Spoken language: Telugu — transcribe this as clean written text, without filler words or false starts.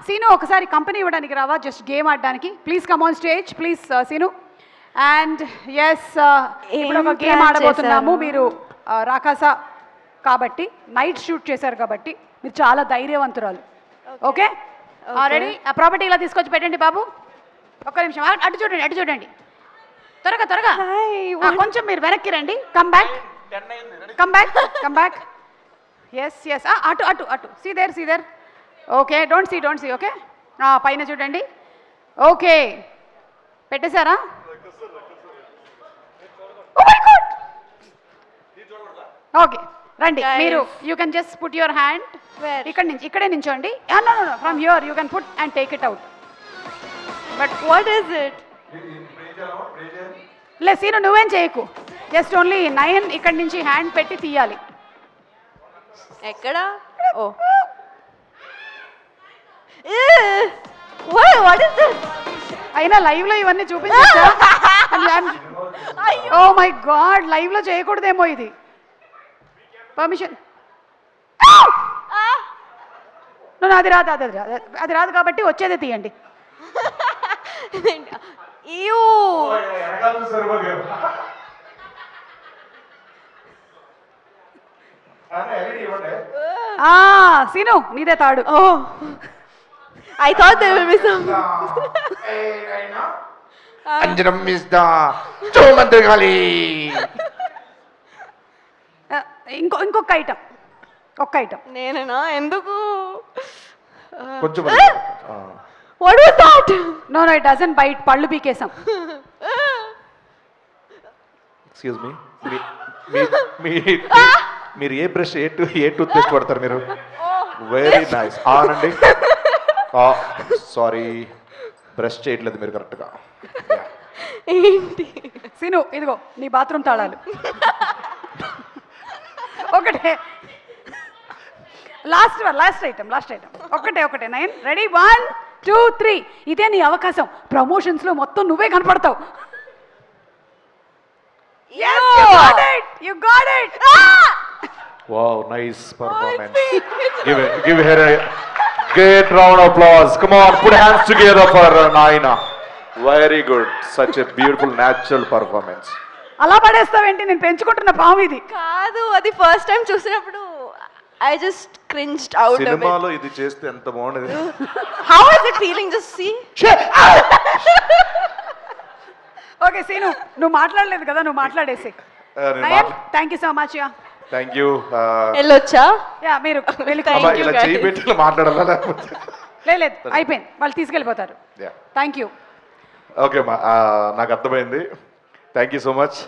సీను ఒకసారి కంపెనీ ఇవ్వడానికి రావా జస్ట్ గేమ్ ఆడడానికి please come on stage please Seenu and yes ఇప్పుడు ఒక గేమ్ ఆడబోతున్నాము మీరు రాకాస కాబట్టి నైట్ షూట్ చేశారు కాబట్టి మీరు చాలా ధైర్యవంతురాలు ఓకే రెడీ ఆ ప్రాపర్టీ ఇలా తీసుకొచ్చి పెట్టండి బాబు ఒక్క నిమిషం అటు చూడండి త్వరగా త్వరగా కొంచెం మీరు వెనక్కి రండి కమ్ బ్యాక్ ఎస్ ఎస్ అటు అటు అటు see there okay don't see okay పైన చూడండి ఓకే పెట్టేశారా ఓకే రండి మీరు you can just put your hand ఇక్కడే నించోండి from here you can put and take it out but what is it లే సీను నువ్వేం చేయకు జస్ట్ ఓన్లీ 9 ఇక్కడి నుంచి హ్యాండ్ పెట్టి తీయాలి ఎక్కడ ఓ వాట్ ఇస్ దిస్ అయినా లైవ్ లో ఇవన్నీ చూపించచ్చా ఓ మై గాడ్ లైవ్ లో చేయకూడదేమో ఇది పర్మిషన్ అది రాదు కాబట్టి వచ్చేదే తీయండి సీను నీదే తాడు I thought there will be some. Anjanam is the Chomantragali. ఇంకొక ఐటమ్ నేనేనా ఎందుకు కొంచెం what was that no it doesn't bite పళ్ళు పీకేసాం ఎక్స్క్యూజ్ మీ మీరు ఏ బ్రష్ ఏ టూత్ పేస్ట్ వాడతారు మీరు వెరీ నైస్ ఆనండి సారీ బ్రష్ చేయట్లేదు మీరు కరెక్ట్గా ఏంటి సీను ఇదిగో నీ బాత్రూమ్ తాళాలు ఒకటే లాస్ట్ ఐటమ్ ఒకటే 9 రెడీ 1 2 3 ఇదే నీ అవకాశం ప్రమోషన్స్ లో మొత్తం నువ్వే కనపడతావు you got it wow nice performance give her a great round of applause come on put hands together for Naina very good such a beautiful natural performance అలా పడేస్తావేంటి నేను పెంచుకుంటున్న పాము ఇది కాదు అది ఫస్ట్ టైం చూసినప్పుడు I just cringed out of it సినిమాలో ఇది చేస్తే ఎంత బాగుండేది how is it feeling just see okay Seenu నువ్వు మాట్లాడలేదు కదా నువ్వు మాట్లాడేసి thank you so much yeah thank you వెళ్ళొచ్చా యా మీరు ఇలా చేయి పెట్టి మాట్లాడాలా లేకపోతే లేదు అయిపోయింది వాళ్ళు తీసుకెళ్ళిపోతారు థ్యాంక్ యూ ఓకే మా నాకు అర్థమైంది థ్యాంక్ యూ సో మచ్